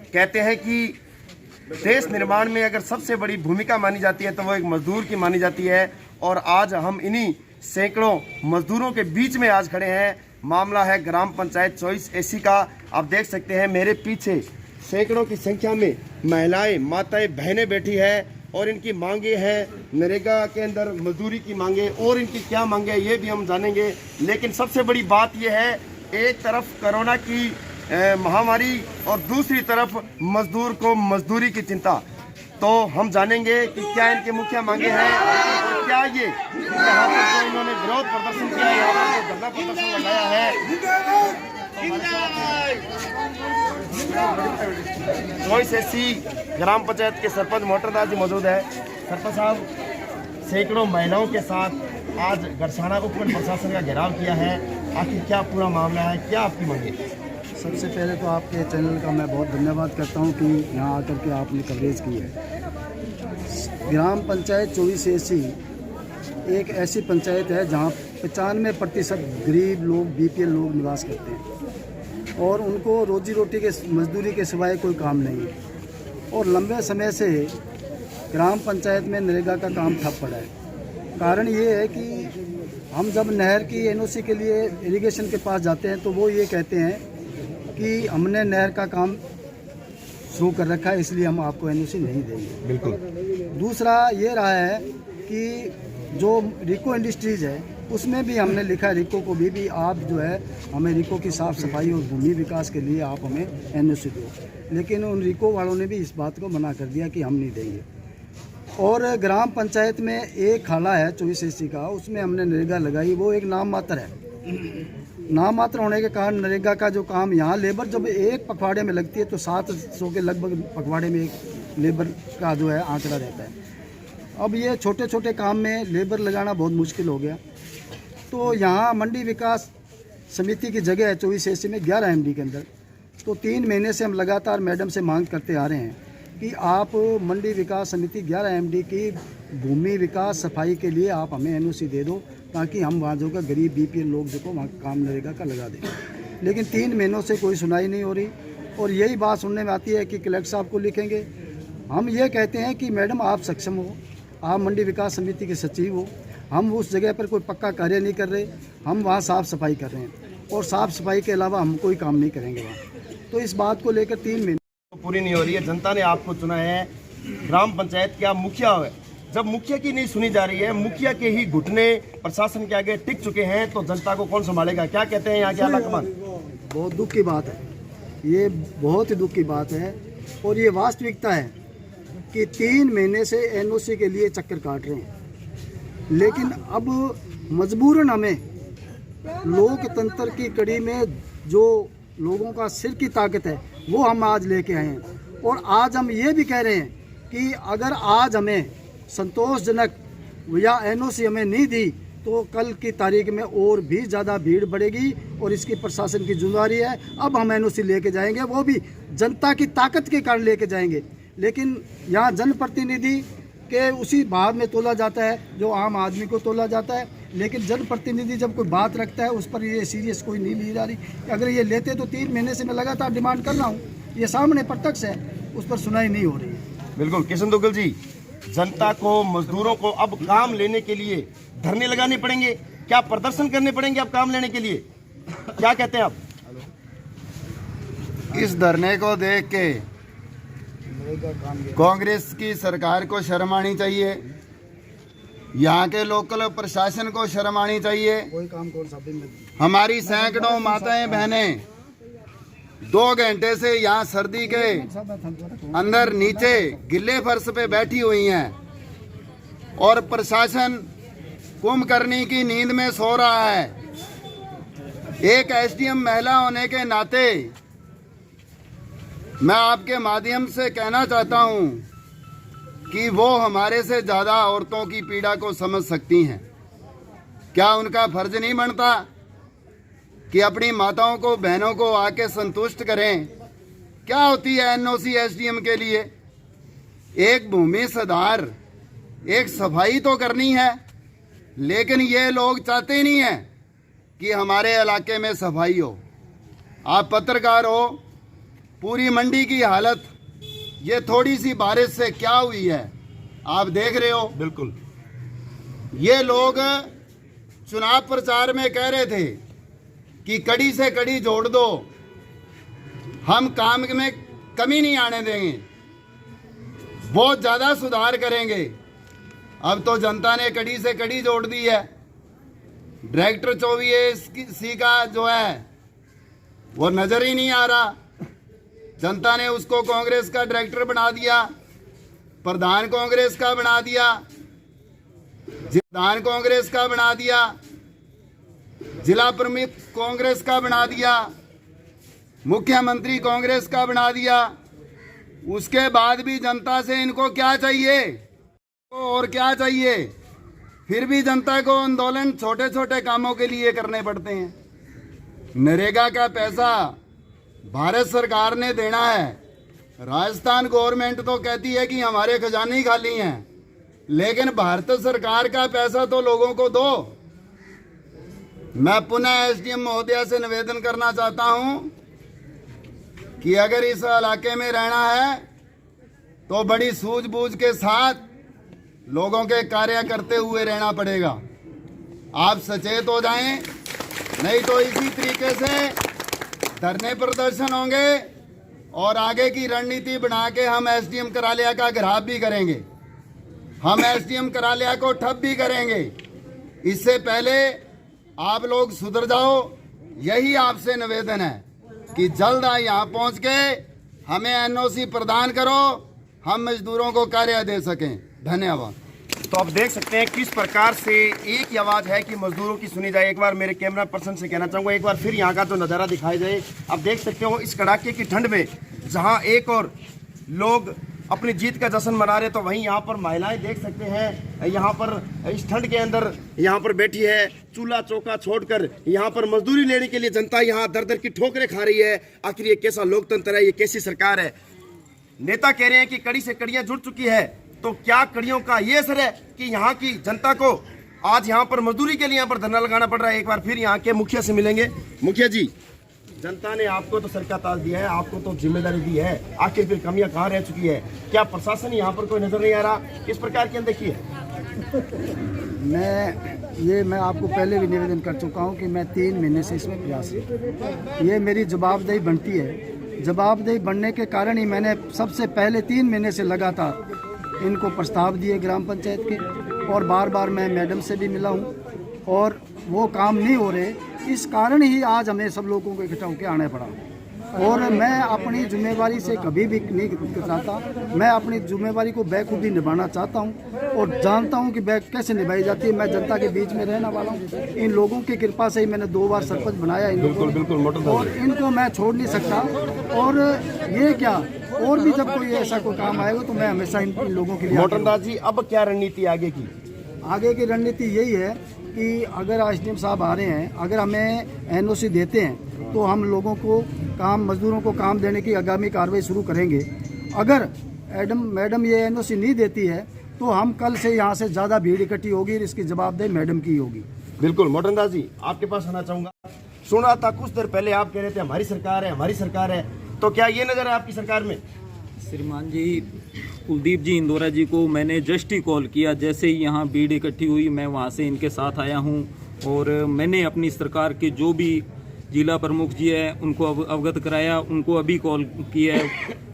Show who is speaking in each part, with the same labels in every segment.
Speaker 1: कहते हैं कि देश निर्माण में अगर सबसे बड़ी भूमिका मानी जाती है तो वो एक मजदूर की मानी जाती है। और आज हम इन्हीं सैकड़ों मजदूरों के बीच में आज खड़े हैं। मामला है ग्राम पंचायत 24 AC का। आप देख सकते हैं मेरे पीछे सैकड़ों की संख्या में महिलाएं, माताएं, बहनें बैठी है और इनकी मांगे हैं नरेगा के अंदर मजदूरी की मांगे, और इनकी क्या मांगे ये भी हम जानेंगे। लेकिन सबसे बड़ी बात यह है, एक तरफ कोरोना की महामारी और दूसरी तरफ मजदूर को मजदूरी की चिंता। तो हम जानेंगे कि क्या इनके मुख्य मांगे हैं और क्या ये यहाँ पर जो इन्होंने विरोध प्रदर्शन किया है, यहाँ पर जो धरना प्रदर्शन लगाया है। 24 AC ग्राम पंचायत के सरपंच मोटरदास जी मौजूद है। सरपंच साहब, सैकड़ों महिलाओं के साथ आज गरसाना उपखंड प्रशासन का घेराव किया है, आखिर क्या पूरा मामला है, क्या आपकी मांगे?
Speaker 2: सबसे पहले तो आपके चैनल का मैं बहुत धन्यवाद करता हूं कि यहाँ आकर के आपने कवरेज की है। ग्राम पंचायत 24 AC एक ऐसी पंचायत है जहाँ 95% गरीब लोग, BPL लोग निवास करते हैं और उनको रोजी रोटी के मजदूरी के सिवाय कोई काम नहीं है। और लंबे समय से ग्राम पंचायत में नरेगा का काम ठप पड़ा है। कारण ये है कि हम जब नहर की NOC के लिए इरिगेशन के पास जाते हैं तो वो ये कहते हैं कि हमने नहर का काम शुरू कर रखा है, इसलिए हम आपको NOC नहीं देंगे।
Speaker 1: बिल्कुल।
Speaker 2: दूसरा ये रहा है कि जो रिको इंडस्ट्रीज़ है उसमें भी हमने लिखा रिको को भी आप जो है हमें रिको की साफ़ सफाई और भूमि विकास के लिए आप हमें NOC दो, लेकिन उन रिको वालों ने भी इस बात को मना कर दिया कि हम नहीं देंगे। और ग्राम पंचायत में एक खाला है 24 AC का, उसमें हमने नरेगा लगाई, वो एक नाम मात्र है। नाम मात्र होने के कारण नरेगा का जो काम यहाँ लेबर जब एक पखवाड़े में लगती है तो 700 के लगभग पखवाड़े में एक लेबर का जो है आंकड़ा रहता है। अब ये छोटे छोटे काम में लेबर लगाना बहुत मुश्किल हो गया। तो यहाँ मंडी विकास समिति की जगह है 24 AC में 11 MD के अंदर। तो 3 महीने से हम लगातार मैडम से मांग करते आ रहे हैं कि आप मंडी विकास समिति 11 MD की भूमि विकास सफाई के लिए आप हमें NOC दे दो, ताकि हम वहाँ जो का गरीब BPL लोग जो को वहाँ काम नरेगा का लगा दें। लेकिन 3 महीनों से कोई सुनाई नहीं हो रही और यही बात सुनने में आती है कि कलेक्टर साहब को लिखेंगे। हम ये कहते हैं कि मैडम आप सक्षम हो, आप मंडी विकास समिति के सचिव हो, हम उस जगह पर कोई पक्का कार्य नहीं कर रहे, हम वहाँ साफ़ सफाई कर रहे हैं और साफ़ सफाई के अलावा हम कोई काम नहीं करेंगे वहाँ। तो इस बात को लेकर 3 महीने
Speaker 1: पूरी नहीं हो रही है। जनता ने आपको चुना है, ग्राम पंचायत के आप मुखिया है। जब मुखिया की नहीं सुनी जा रही है, मुखिया के ही घुटने प्रशासन के आगे टिक चुके हैं, तो जनता को कौन संभालेगा? क्या कहते हैं यहाँ के आला कमान?
Speaker 2: बहुत दुख की बात है, ये बहुत ही दुख की बात है और ये वास्तविकता है कि 3 महीने से NOC के लिए चक्कर काट रहे हैं। लेकिन अब मजबूरन हमें लोकतंत्र की कड़ी में जो लोगों का सिर की ताकत है वो हम आज लेके आए हैं। और आज हम ये भी कह रहे हैं कि अगर आज हमें संतोषजनक या NOC हमें नहीं दी तो कल की तारीख में और भी ज़्यादा भीड़ बढ़ेगी और इसकी प्रशासन की जिम्मेदारी है। अब हम NOC लेके जाएंगे, वो भी जनता की ताकत के कारण लेके जाएंगे। लेकिन यहाँ जनप्रतिनिधि के उसी भाव में तोला जाता है जो आम आदमी को तोला जाता है, लेकिन जनप्रतिनिधि जब कोई बात रखता है उस पर ये सीरियस कोई नहीं ली जा रही। अगर ये लेते तो 3 महीने से मैं लगातार डिमांड कर रहा हूँ, ये सामने प्रत्यक्ष है, उस पर सुनाई नहीं हो रही है।
Speaker 1: बिल्कुल। किशन दुग्गल जी, जनता को, मजदूरों को अब काम लेने के लिए धरने लगाने पड़ेंगे, क्या प्रदर्शन करने पड़ेंगे अब काम लेने के लिए? क्या कहते हैं आप?
Speaker 3: इस धरने को देख के कांग्रेस की सरकार को शर्म आनी चाहिए, यहाँ के लोकल प्रशासन को शर्म आनी चाहिए।
Speaker 2: कोई काम कौन सा
Speaker 3: हमारी सैकड़ों माताएं बहनें 2 घंटे से यहाँ सर्दी के अंदर नीचे गिल्ले फर्श पे बैठी हुई हैं और प्रशासन कुंभकर्णी की नींद में सो रहा है। एक SDM महिला होने के नाते मैं आपके माध्यम से कहना चाहता हूं कि वो हमारे से ज़्यादा औरतों की पीड़ा को समझ सकती हैं। क्या उनका फर्ज नहीं बनता कि अपनी माताओं को, बहनों को आके संतुष्ट करें? क्या होती है NOC SDM के लिए? एक भूमि सुधार, एक सफाई तो करनी है, लेकिन ये लोग चाहते नहीं हैं कि हमारे इलाके में सफाई हो। आप पत्रकार हो, पूरी मंडी की हालत ये थोड़ी सी बारिश से क्या हुई है आप देख रहे हो।
Speaker 1: बिल्कुल।
Speaker 3: ये लोग चुनाव प्रचार में कह रहे थे कि कड़ी से कड़ी जोड़ दो, हम काम में कमी नहीं आने देंगे, बहुत ज़्यादा सुधार करेंगे। अब तो जनता ने कड़ी से कड़ी जोड़ दी है। डायरेक्टर 24 का जो है वो नज़र ही नहीं आ रहा। जनता ने उसको कांग्रेस का डायरेक्टर बना दिया, प्रधान कांग्रेस का बना दिया, प्रधान कांग्रेस का बना दिया, जिला प्रमुख कांग्रेस का बना दिया, मुख्यमंत्री कांग्रेस का बना दिया। उसके बाद भी जनता से इनको क्या चाहिए और क्या चाहिए? फिर भी जनता को आंदोलन छोटे छोटे कामों के लिए करने पड़ते हैं। नरेगा का पैसा भारत सरकार ने देना है। राजस्थान गवर्नमेंट तो कहती है कि हमारे खजाने ही खाली हैं, लेकिन भारत सरकार का पैसा तो लोगों को दो। मैं पुनः एसडीएम महोदया से निवेदन करना चाहता हूं कि अगर इस इलाके में रहना है तो बड़ी सूझबूझ के साथ लोगों के कार्य करते हुए रहना पड़ेगा। आप सचेत हो जाएं, नहीं तो इसी तरीके से धरने प्रदर्शन होंगे और आगे की रणनीति बना के हम एसडीएम कार्यालय का घेराव भी करेंगे, हम एसडीएम कार्यालय को ठप भी करेंगे। इससे पहले आप लोग सुधर जाओ, यही आपसे निवेदन है कि जल्द यहाँ पहुँच के हमें एनओसी प्रदान करो, हम मजदूरों को कार्य दे सकें। धन्यवाद।
Speaker 1: तो आप देख सकते हैं किस प्रकार से एक ही आवाज़ है कि मजदूरों की सुनी जाए। एक बार मेरे कैमरा पर्सन से कहना चाहूँगा, एक बार फिर यहाँ का जो नज़ारा दिखाया जाए। आप देख सकते हो इस कड़ाके की ठंड में जहाँ एक और लोग अपनी जीत का जश्न मना रहे, तो वहीं यहाँ पर महिलाएं देख सकते हैं यहाँ पर इस ठंड के अंदर यहाँ पर बैठी है, चूल्हा चौका छोड़कर यहाँ पर मजदूरी लेने के लिए जनता यहाँ दर दर की ठोकरें खा रही है। आखिर ये कैसा लोकतंत्र है, ये कैसी सरकार है? नेता कह रहे हैं कि कड़ी से कड़ियाँ जुड़ चुकी है, तो क्या कड़ियों का ये असर है कि यहाँ की जनता को आज यहाँ पर मजदूरी के लिए यहाँ पर धरना लगाना पड़ रहा है? एक बार फिर यहाँ के मुखिया से मिलेंगे। मुखिया जी, जनता ने आपको तो सर का ताज दिया है, आपको तो जिम्मेदारी दी है, आखिर फिर कमियां कहाँ रह चुकी है? क्या प्रशासन यहाँ पर कोई नजर नहीं आ रहा? किस प्रकार की अनदेखी है?
Speaker 2: मैं आपको पहले भी निवेदन कर चुका हूँ कि मैं 3 महीने से इसमें प्रयासरत। ये मेरी जवाबदेही बनती है। जवाबदेही बनने के कारण ही मैंने सबसे पहले 3 महीने से लगातार इनको प्रस्ताव दिए ग्राम पंचायत के, और बार बार मैं मैडम से भी मिला हूँ और वो काम नहीं हो रहे। इस कारण ही आज हमें सब लोगों को इकट्ठा होकर आना पड़ा। और मैं अपनी जिम्मेवारी से कभी भी नहीं चाहता, मैं अपनी जिम्मेवारी को बखूबी निभाना चाहता हूं और जानता हूं कि कैसे निभाई जाती है। मैं जनता के बीच में रहने वाला हूं। इन लोगों की कृपा से ही मैंने 2 बार सरपंच बनाया और इनको मैं छोड़ नहीं सकता। और ये क्या, और भी जब कोई ऐसा कोई काम आएगा तो मैं हमेशा इन लोगों के लिए।
Speaker 1: मोटनदास जी, अब क्या रणनीति आगे की?
Speaker 2: आगे की रणनीति यही है कि अगर एसडीएम साहब आ रहे हैं, अगर हमें एनओसी देते हैं तो हम लोगों को काम, मजदूरों को काम देने की आगामी कार्रवाई शुरू करेंगे। अगर मैडम ये एनओसी नहीं देती है तो हम कल से यहाँ से ज़्यादा भीड़ इकट्ठी होगी और इसकी जवाबदेही मैडम की होगी।
Speaker 1: बिल्कुल। मोटनदास जी, आपके पास आना चाहूँगा। सुना था कुछ देर पहले आप कह रहे थे हमारी सरकार है, हमारी सरकार है, तो क्या ये नज़र है आपकी सरकार में?
Speaker 4: श्रीमान जी, कुलदीप जी इंदौरा जी को मैंने जस्ट ही कॉल किया, जैसे ही यहाँ भीड़ इकट्ठी हुई मैं वहाँ से इनके साथ आया हूँ और मैंने अपनी सरकार के जो भी जिला प्रमुख जी है उनको अवगत कराया। उनको अभी कॉल किया है,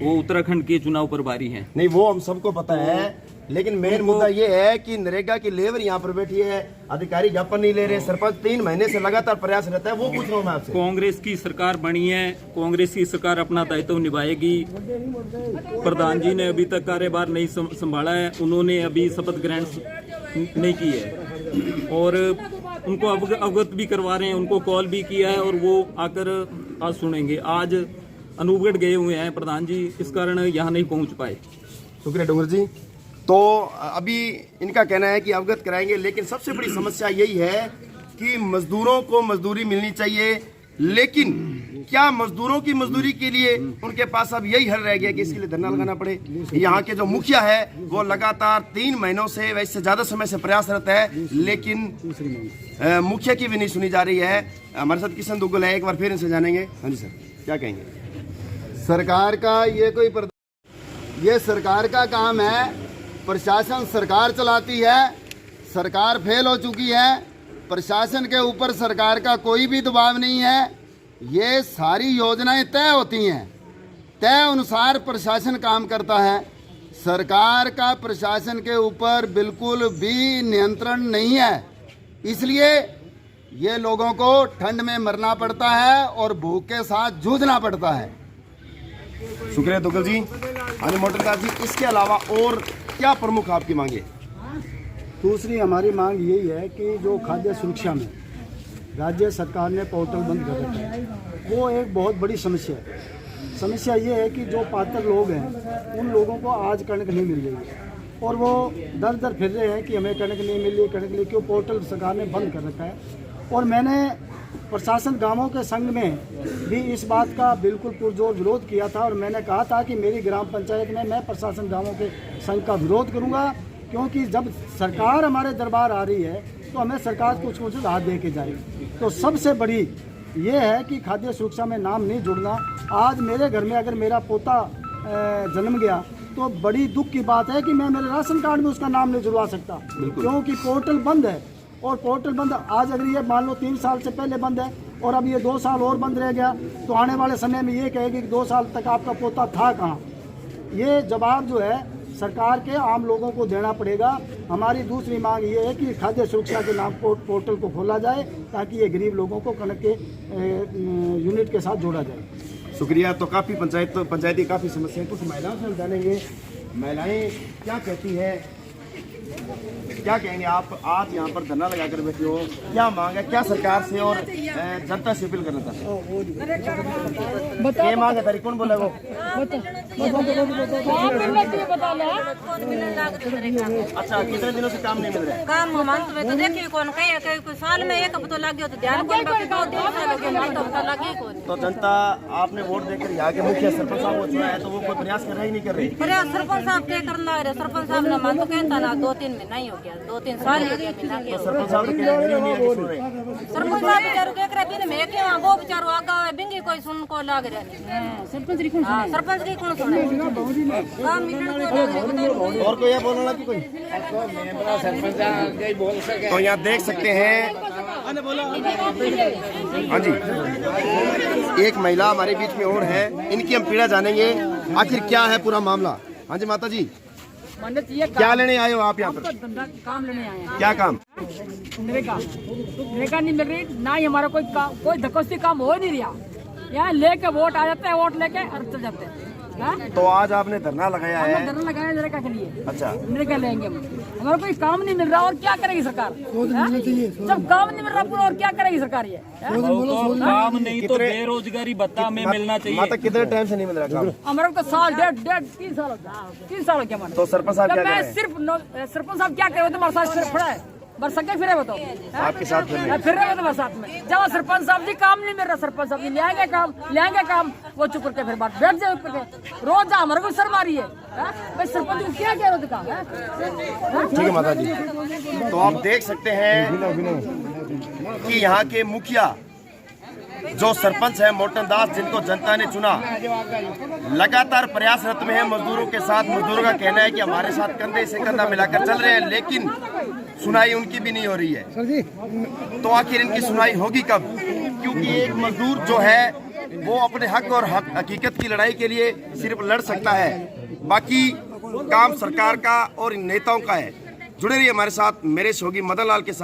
Speaker 4: वो उत्तराखंड के चुनाव प्रभारी हैं।
Speaker 1: नहीं, वो हम सबको पता है, लेकिन मेन मुद्दा ये है कि नरेगा की लेबर यहाँ पर बैठी है, अधिकारी ज्ञापन नहीं ले रहे, सरपंच 3 महीने से लगातार प्रयास रहता है, वो पूछ रहा हूँ मैं आपसे।
Speaker 4: कांग्रेस की सरकार बनी है, कांग्रेस की सरकार अपना दायित्व निभाएगी। प्रधान जी ने अभी तक कार्यभार नहीं संभाला है, उन्होंने अभी शपथ ग्रहण नहीं की है और उनको अवगत भी करवा रहे हैं, उनको कॉल भी किया है और वो आकर आज सुनेंगे। आज अनूपगढ़ गए हुए हैं प्रधान जी, इस कारण यहाँ नहीं पहुँच पाए।
Speaker 1: शुक्रिया डोंगर जी। तो अभी इनका कहना है कि अवगत कराएंगे, लेकिन सबसे बड़ी समस्या यही है कि मजदूरों को मजदूरी मिलनी चाहिए, लेकिन क्या मजदूरों की मजदूरी के लिए उनके पास अब यही हल रह गया कि इसके लिए धरना लगाना पड़े? यहाँ के जो मुखिया है वो लगातार 3 महीनों से, वैसे ज़्यादा समय से प्रयासरत है, लेकिन मुखिया की भी नहीं सुनी जा रही है। हमारे साथ किशन दुग्गल है, एक बार फिर इनसे जानेंगे। हाँ जी सर, क्या कहेंगे?
Speaker 3: सरकार का ये सरकार का काम है। प्रशासन सरकार चलाती है, सरकार फेल हो चुकी है, प्रशासन के ऊपर सरकार का कोई भी दबाव नहीं है। ये सारी योजनाएं तय होती हैं, तय अनुसार प्रशासन काम करता है। सरकार का प्रशासन के ऊपर बिल्कुल भी नियंत्रण नहीं है, इसलिए ये लोगों को ठंड में मरना पड़ता है और भूख के साथ जूझना पड़ता है।
Speaker 1: शुक्रिया दुग्गल जी। अनिल मोटरदास जी, इसके अलावा और क्या प्रमुख आपकी मांगे?
Speaker 2: दूसरी हमारी मांग यही है कि जो खाद्य सुरक्षा में राज्य सरकार ने पोर्टल बंद कर रखा है, वो एक बहुत बड़ी समस्या है। समस्या ये है कि जो पात्र लोग हैं उन लोगों को आज कणक नहीं मिल रही है और वो दर दर फिर रहे हैं कि हमें कणक नहीं मिल रही, कणक नहीं, क्यों पोर्टल सरकार ने बंद कर रखा है। और मैंने प्रशासन गांवों के संघ में भी इस बात का बिल्कुल पुरजोर विरोध किया था और मैंने कहा था कि मेरी ग्राम पंचायत में मैं प्रशासन गांवों के संघ का विरोध करूंगा, क्योंकि जब सरकार हमारे दरबार आ रही है तो हमें सरकार कुछ कुछ राहत दे के जाएगी। तो सबसे बड़ी ये है कि खाद्य सुरक्षा में नाम नहीं जुड़ना। आज मेरे घर में अगर मेरा पोता जन्म गया तो बड़ी दुख की बात है कि मैं मेरे राशन कार्ड में उसका नाम नहीं जुड़वा सकता, क्योंकि पोर्टल बंद है। और पोर्टल बंद आज अगर ये मान लो 3 साल से पहले बंद है और अब ये 2 साल और बंद रह गया तो आने वाले समय में ये कहेगी कि 2 साल तक आपका पोता था कहाँ। ये जवाब जो है सरकार के आम लोगों को देना पड़ेगा। हमारी दूसरी मांग ये है कि खाद्य सुरक्षा के नाम पोर्टल को खोला जाए ताकि ये गरीब लोगों को कणक के यूनिट के साथ जोड़ा जाए।
Speaker 1: शुक्रिया। तो काफ़ी पंचायती काफ़ी समस्याएं, कुछ महिलाओं से हम जानेंगे महिलाएं क्या कहती है, क्या कहेंगे आप? आज यहाँ पर धरना लगाकर बैठे हो, क्या मांग है, क्या सरकार से और जनता से अपील करना चाहते हो? क्या मांग है तारी? कौन बोला वो? अच्छा, कितने दिनों से काम नहीं मिल रहा है?
Speaker 5: काम हम तो देखिए कौन कहीं कोई साल में एक हफ्ता लग गया तो ध्यान कौन बाकी 2 दिन से लगे हम तो पता लगे कौन।
Speaker 1: तो जनता आपने वोट देकर यहाँ के मुखिया सरपंच साहब को चुना है, तो वो कोई प्रयास कर रहे ही नहीं कर रही?
Speaker 5: प्रयास सरपंच साहब क्या करना लग रहे? सरपंच साहब ने मान तो कहता ना 2-3 महीना ही हो गया, 2-3 साल हो गया मिला के।
Speaker 1: सरपंच साहब ने कहा मेरी नहीं आगे सुन रहे।
Speaker 5: सरपंच साहब बेचारो देख रहे दिन में के वो बेचारो आगा बिंगी कोई सुन को लग रहा नहीं। सरपंच की कौन सुने? सरपंच की कौन सुने? काम मिलने को लग रहा।
Speaker 1: और कोई ये बोलना कि कोई तो यहाँ देख सकते हैं। हाँ जी, एक महिला हमारे बीच में और है, इनकी हम पीड़ा जानेंगे, आखिर क्या है पूरा मामला। हाँ जी माता जी, क्या लेने आए हो आप यहाँ पर?
Speaker 6: काम लेने आए हैं।
Speaker 1: क्या काम?
Speaker 6: नरेगा नहीं मिल रही, ना ही हमारा कोई धक्कोसी काम हो नहीं रहा। यहाँ लेके वोट आ जाते हैं, वोट लेके और चल जाते हैं।
Speaker 1: तो आज आपने धरना लगाया है?
Speaker 6: धरना लगाया नरेगा के लिए।
Speaker 1: अच्छा,
Speaker 6: नरेगा लेंगे हम। हमारा कोई काम नहीं मिल रहा और क्या करेगी सरकार? जब काम नहीं मिल रहा पूरा और क्या करेगी सरकार? ये
Speaker 4: काम नहीं तो बेरोजगारी भत्ता में मिलना चाहिए।
Speaker 1: माता कितने टाइम से नहीं मिल रहा काम?
Speaker 6: हमारा तो साल 3 साल हो गया हमारा।
Speaker 1: तो सरपंच साहब क्या
Speaker 6: मैं
Speaker 1: कर रहे हैं?
Speaker 6: सिर्फ सरपंच साहब क्या करे? तुम्हारे साथ सिर्फ खड़ा है बरसके फिरे बताओ
Speaker 1: आपके साथ फिर नहीं?
Speaker 6: फिर रहे तुम्हारे साथ में। जब सरपंच साहब जी काम नहीं मिल रहा, सरपंच साहब जी लेंगे काम वो चुप करके फिर बात बैठ जाए करके। रोज हमारे को शर्म आ रही है भाई, सरपंच को क्या कह रहे काम?
Speaker 1: ठीक है माता जी, तो आप देख सकते हैं कि यहाँ के मुखिया जो सरपंच है मोटन दास, जिनको जनता ने चुना, लगातार प्रयासरत में है मजदूरों के साथ। मजदूरों का कहना है कि हमारे साथ कंधे से कंधा मिलाकर चल रहे हैं, लेकिन सुनाई उनकी भी नहीं हो रही है। तो आखिर इनकी सुनाई होगी कब? क्योंकि एक मजदूर जो है वो अपने हक और हकीकत की लड़ाई के लिए सिर्फ लड़ सकता है, बाकी काम सरकार का और इन नेताओं का है। जुड़े रहिए हमारे साथ, मेरे सहयोगी मदन लाल के साथ।